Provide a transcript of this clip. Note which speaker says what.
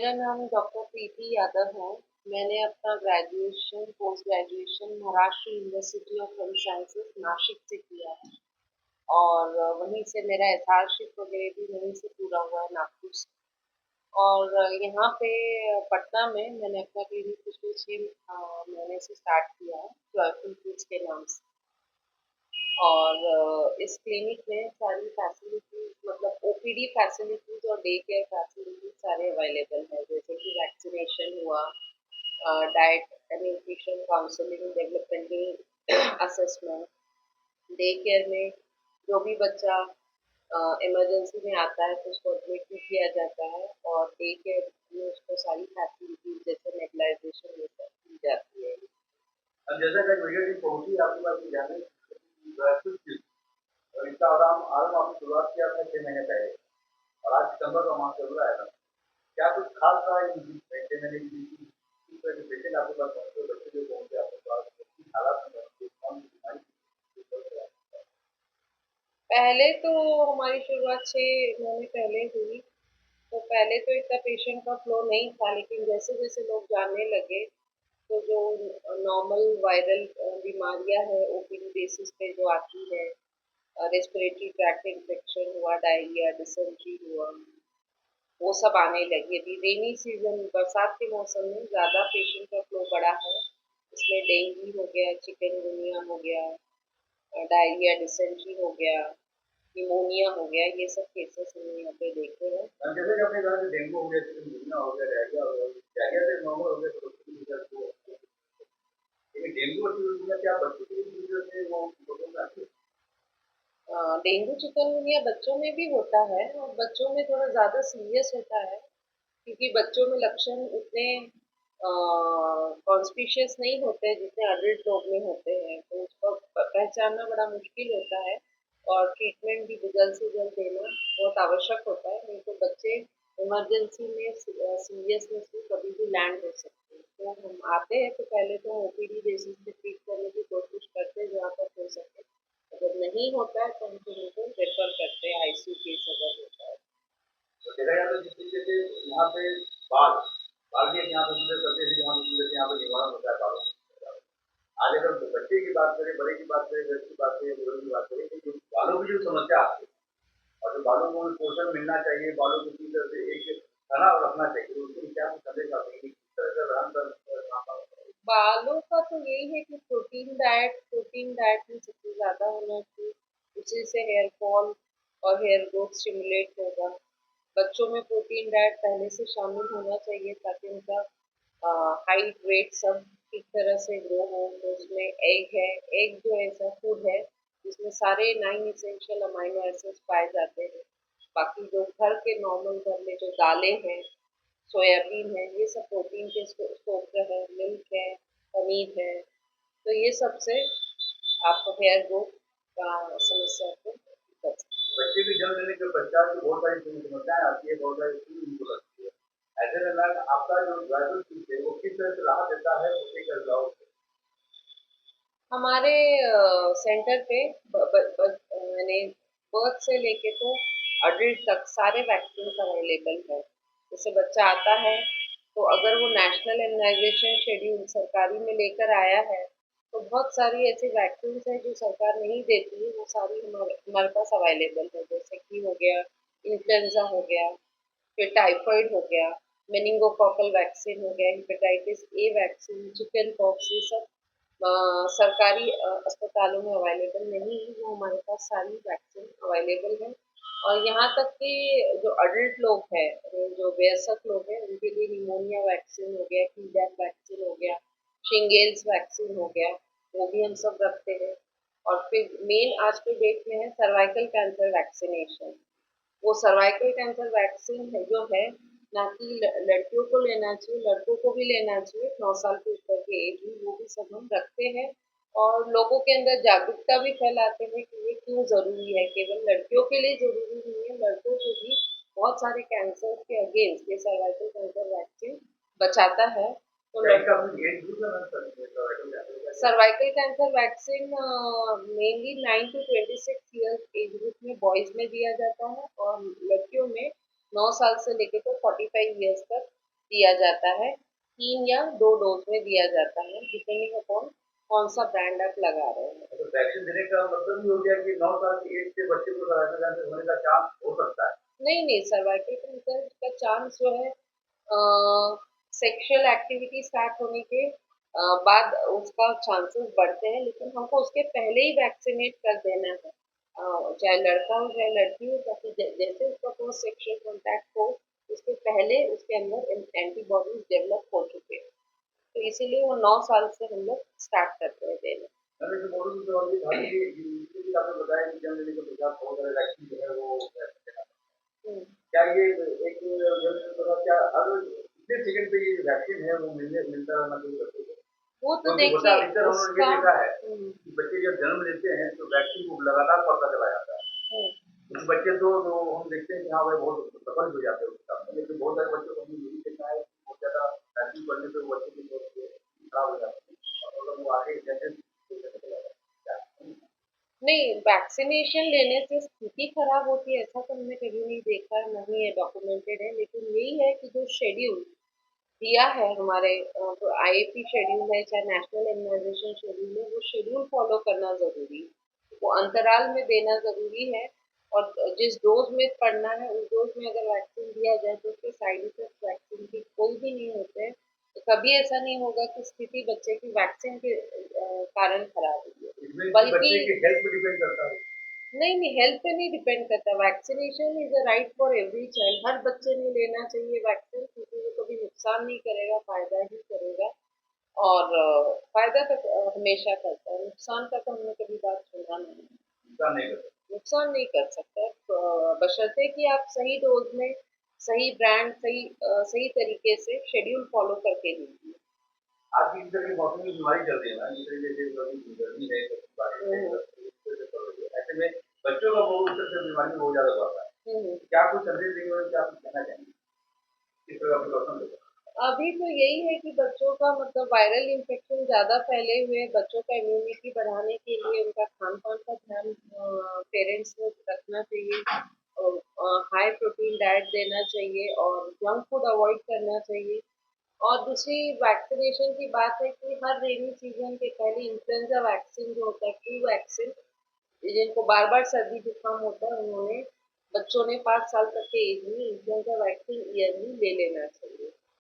Speaker 1: मेरा नाम डॉक्टर प्रीति यादव है। मैंने अपना graduation post graduation Maharashtra university of health sciences Nashik से किया है और वहीं से मेरा एसआरशिप वगैरह भी वहीं से पूरा हुआ है, नागपुर से। और यहाँ पे पटना में मैंने अपना क्लिनिक पिछले 6 महीने से स्टार्ट किया है, जॉयफुल फूड्स के नाम से। और इस क्लिनिक में सारी फैसिलिटीज मतलब ओपीडी फैसिलिटीज और डे केयर फैसिलिटीज सारे अवेलेबल है, जैसे कि वैक्सीनेशन हुआ, diet and nutrition counselling, developmental assessment. Day care में जो भी बच्चा इमरजेंसी में आता है तो उसको एडमिट भी किया जाता है, और डे केयर में उसको सारी फैसिलिटीज जैसे नेबुलाइजेशन ये सब दी जाती है।
Speaker 2: अब जैसा कि वीडियो टीम पहुंची आपके पास जाने और इसका आराम आराम आपने शुरुआत किया था 6 महीने पहले और आज सितंबर का माह चल रहा है ना, क्या कुछ खास रहा है इन 6 महीने के बीच किस तरह के पेशेंट आपके पास पहुंचे, बच्चे जो पहुंचे आपके पास किस हालात में पहुंचे, कौन सी बीमारी किस तरह से आपके
Speaker 1: पहले तो हमारी शुरुआत 6 महीने पहले हुई, तो पहले तो इतना पेशेंट का फ्लो नहीं था, लेकिन जैसे जैसे लोग जानने लगे तो जो नॉर्मल वायरल बीमारियां हैं ओपीडी बेसिस पे जो आती है, रेस्पिरेटरी ट्रैक्ट इन्फेक्शन हुआ, डायरिया, डिसेंट्री हुआ, वो सब आने लगी। अभी रेनी सीजन बरसात के मौसम में ज़्यादा पेशेंट का फ्लो बढ़ा है। इसमें डेंगू हो गया, चिकनगुनिया हो गया, डायरिया, डिसेंट्री हो गया, निमोनिया हो गया, ये सब केसेस हमने यहाँ पे देखे हैं।
Speaker 2: पास? जैसे कि आपने कहा कि डेंगू हो गया, चिकनगुनिया हो गया, डायरिया हो गया, डायरिया से नॉर्मल हो गया तो उसकी वजह से लेकिन डेंगू और चिकनगुनिया क्या बच्चों की वजह से वो लोगों में आती है?
Speaker 1: डेंगू चिकनगुनिया बच्चों में भी होता है, और बच्चों में थोड़ा ज़्यादा सीरियस होता है, क्योंकि बच्चों में लक्षण उतने कॉन्स्पिशियस नहीं होते जितने अडल्ट लोग में होते हैं, तो उसको पहचानना बड़ा मुश्किल होता है। और ट्रीटमेंट भी जल्द से जल्द देना बहुत आवश्यक होता है, नहीं तो बच्चे इमरजेंसी में सीरियसनेस में कभी भी लैंड हो सकते हैं। तो हम आते हैं तो पहले तो ओपीडी बेसिस पे ट्रीट करने की कोशिश करते हैं जहाँ तक हो सके। अगर नहीं होता है तो हम फिर उनको रेफर करते हैं, आईसीयू केस अगर होता है।
Speaker 2: तो देखा जाए तो जिस तरीके से यहाँ पे बाढ़ बाढ़ भी यहाँ पे सुंदर करते हैं, यहाँ पे सुंदर यहाँ पे निवारण होता है बाढ़ों से। आज अगर बच्चे की बात करें, बड़े की बात करें, घर की बात करें, बुजुर्ग की बात करें, तो जो बालों की जो समस्या आती है और जो बालों को पोषण मिलना चाहिए, बालों को किस तरह से एक तनाव रखना चाहिए, तो उसके लिए क्या कुछ संदेश आते हैं कि किस तरह का रहन सहन
Speaker 1: बालों का तो यही है कि प्रोटीन डाइट में सबसे ज़्यादा होना चाहिए। उसी से हेयर फॉल और हेयर ग्रोथ स्टिमुलेट होगा। बच्चों में प्रोटीन डाइट पहले से शामिल होना चाहिए ताकि उनका हाइट वेट सब ठीक तरह से ग्रो हो। तो उसमें एग है, एग जो ऐसा फूड है जिसमें सारे 9 एसेंशियल अमाइनो एसिड्स पाए जाते हैं। बाकी जो घर के नॉर्मल घर में जो दालें हैं, सोयाबीन है, ये सब प्रोटीन के स्रोत है, मिल्क है, पनीर है। तो ये सब से आपको हेयर ग्रोथ का समस्या को बच सकते हैं।
Speaker 2: बच्चे भी जन्म लेने के पश्चात भी बहुत सारी समस्याएं आती है, बहुत सारी चीजें उनको लगती है। ऐसे में मैम आपका जो ड्राइवर सीट है वो किस तरह से राहत देता है उसके कर जाओ?
Speaker 1: हमारे सेंटर पे यानी बर्थ से लेके तो अडल्ट तक सारे वैक्सीन अवेलेबल है। जैसे बच्चा आता है तो अगर वो नेशनल इम्यूनाइजेशन शेड्यूल सरकारी में लेकर आया है तो बहुत सारी ऐसी वैक्सीन है जो सरकार नहीं देती है, वो सारी हमारे हमारे पास अवेलेबल है। जैसे कि हो गया इन्फ्लुएंजा, हो गया फिर टाइफाइड, हो गया मेनिंगोकोकल वैक्सीन, हो गया hepatitis A vaccine, chicken pox, ये सब सरकारी अस्पतालों में अवेलेबल नहीं है, वो हमारे पास सारी वैक्सीन अवेलेबल है। और यहाँ तक कि जो अडल्ट लोग हैं, जो वयस्क लोग हैं, उनके लिए निमोनिया वैक्सीन हो गया, टीडैप वैक्सीन हो गया, शिंगेल्स वैक्सीन हो गया, वो भी हम सब रखते हैं। और फिर मेन आज के डेट में है सर्वाइकल कैंसर वैक्सीनेशन। वो सर्वाइकल कैंसर वैक्सीन है जो है, ना कि लड़कियों को लेना चाहिए, लड़कों को भी लेना चाहिए 9 साल के ऊपर के एज में, वो भी सब हम रखते हैं। और लोगों के अंदर जागरूकता भी फैलाते हैं कि ये क्यों ज़रूरी है। केवल लड़कियों के लिए ज़रूरी नहीं है, लड़कों को भी बहुत सारे कैंसर के अगेंस्ट ये सर्वाइकल कैंसर वैक्सीन बचाता है। तो cervical cancer vaccine mainly 9 to 26 years age group में बॉयज़ में दिया जाता है, और लड़कियों में 9 साल से लेकर तो 45 ईयर्स तक दिया जाता है, 3 या 2 डोज में दिया जाता है, डिपेंडिंग अपॉन कौन सा ब्रांड आप लगा रहे हैं।
Speaker 2: तो वैक्सीन देने का मतलब ये हो गया कि 9 साल की एज से बच्चे को सर्वाइकल कैंसर होने का चांस हो सकता है।
Speaker 1: नहीं नहीं, सर्वाइकल कैंसर का चांस जो है सेक्सुअल एक्टिविटी स्टार्ट होने के बाद उसका चांसेस बढ़ते हैं, लेकिन हमको उसके पहले ही वैक्सीनेट कर देना है, चाहे लड़का हो चाहे लड़की हो, ताकि जैसे उसका फर्स्ट सेक्सुअल कांटेक्ट हो उसके पहले उसके अंदर एंटीबॉडीज डेवलप हो चुके हैं, तो इसीलिए वो 9 साल से हम लोग स्टार्ट करते हैं देना।
Speaker 2: मैंने जो बोलूँ तो और ये था कि ये आपने बताया कि जन्म लेने के पश्चात बहुत सारे वैक्सीन जो है वो
Speaker 1: हम्म।
Speaker 2: क्या ये एक क्या हर कितने सेकंड पे ये वैक्सीन है वो मिलता रहना शुरू करते हैं?
Speaker 1: वो तो
Speaker 2: क्योंकि होता
Speaker 1: देखिए
Speaker 2: अधिकतर हम लोगों ने ये
Speaker 1: उसका
Speaker 2: देखा है कि बच्चे जब जन्म लेते हैं तो वैक्सीन को लगातार पड़ता चला जाता है।
Speaker 1: हम्म,
Speaker 2: कुछ बच्चे तो हम देखते हैं कि हाँ भाई बहुत सफल हो जाते हैं उसके साथ, लेकिन बहुत सारे बच्चों को हमने ये भी देखा है कि बहुत ज़्यादा वैक्सीन पड़ने पे वो बच्चे की जो खराब हो जाते हैं और अगर वो आगे जैसे चला जाता है।
Speaker 1: नहीं, वैक्सीनेशन लेने से स्थिति खराब होती है ऐसा तो हमने कभी नहीं देखा, नहीं है डॉक्यूमेंटेड है, लेकिन यही है कि जो शेड्यूल दिया है हमारे जो आईएपी शेड्यूल है चाहे नेशनल इम्यूनाइजेशन शेड्यूल है, वो शेड्यूल फॉलो करना जरूरी है, वो अंतराल में देना जरूरी है, और जिस डोज में पड़ना है उस डोज में अगर वैक्सीन दिया जाए तो उसके साइड इफेक्ट वैक्सीन के कोई भी नहीं होते हैं, तो कभी ऐसा नहीं होगा कि स्थिति बच्चे की वैक्सीन के कारण खराब हुई
Speaker 2: इसमें
Speaker 1: है,
Speaker 2: इसके
Speaker 1: बल्कि
Speaker 2: बच्चे की हेल्थ पे डिपेंड करता है।
Speaker 1: नहीं नहीं, हेल्थ पे नहीं डिपेंड करता, vaccination is a right for every child, हर बच्चे ने लेना चाहिए वैक्सीन, क्योंकि वो कभी नुकसान नहीं करेगा, फायदा ही करेगा, और फायदा तो हमेशा करता है, नुकसान का तो हमने कभी बात सुना नहीं।
Speaker 2: नुकसान नहीं करता।
Speaker 1: नुकसान नहीं कर सकता है, तो बशर्ते कि आप सही डोज में सही ब्रांड सही तरीके से शेड्यूल फॉलो करके लीजिए।
Speaker 2: आज की तरह की मौसम की बीमारी चल रही है ना, जिस तरीके से कभी गर्मी है कभी बारिश है
Speaker 1: हम्म
Speaker 2: कभी इस तरह से चल रही है, ऐसे में बच्चों का बहुत इस तरह से बीमारी में बहुत ज्यादा बढ़ रहा है।
Speaker 1: हम्म।
Speaker 2: क्या कुछ संदेश देंगे और क्या कुछ कहना चाहेंगे किस प्रकार प्रिकॉशन लेगा?
Speaker 1: अभी तो यही है कि बच्चों का मतलब वायरल इन्फेक्शन ज्यादा फैले हुए, बच्चों का इम्यूनिटी बढ़ाने के लिए उनका खान पान का ध्यान पेरेंट्स को रखना चाहिए, हाई प्रोटीन डाइट देना चाहिए और जंक फूड अवॉइड करना चाहिए। और दूसरी वैक्सीनेशन की बात है कि हर रेनी सीजन के पहले इन्फ्लुएंजा वैक्सीन जो होता है, फ्लू वैक्सीन, जिनको बार बार सर्दी जुकाम होता है उन्होंने, बच्चों ने 5 साल तक के एज में इन्फ्लुएंजा वैक्सीन ईयरली ले लेना चाहिए।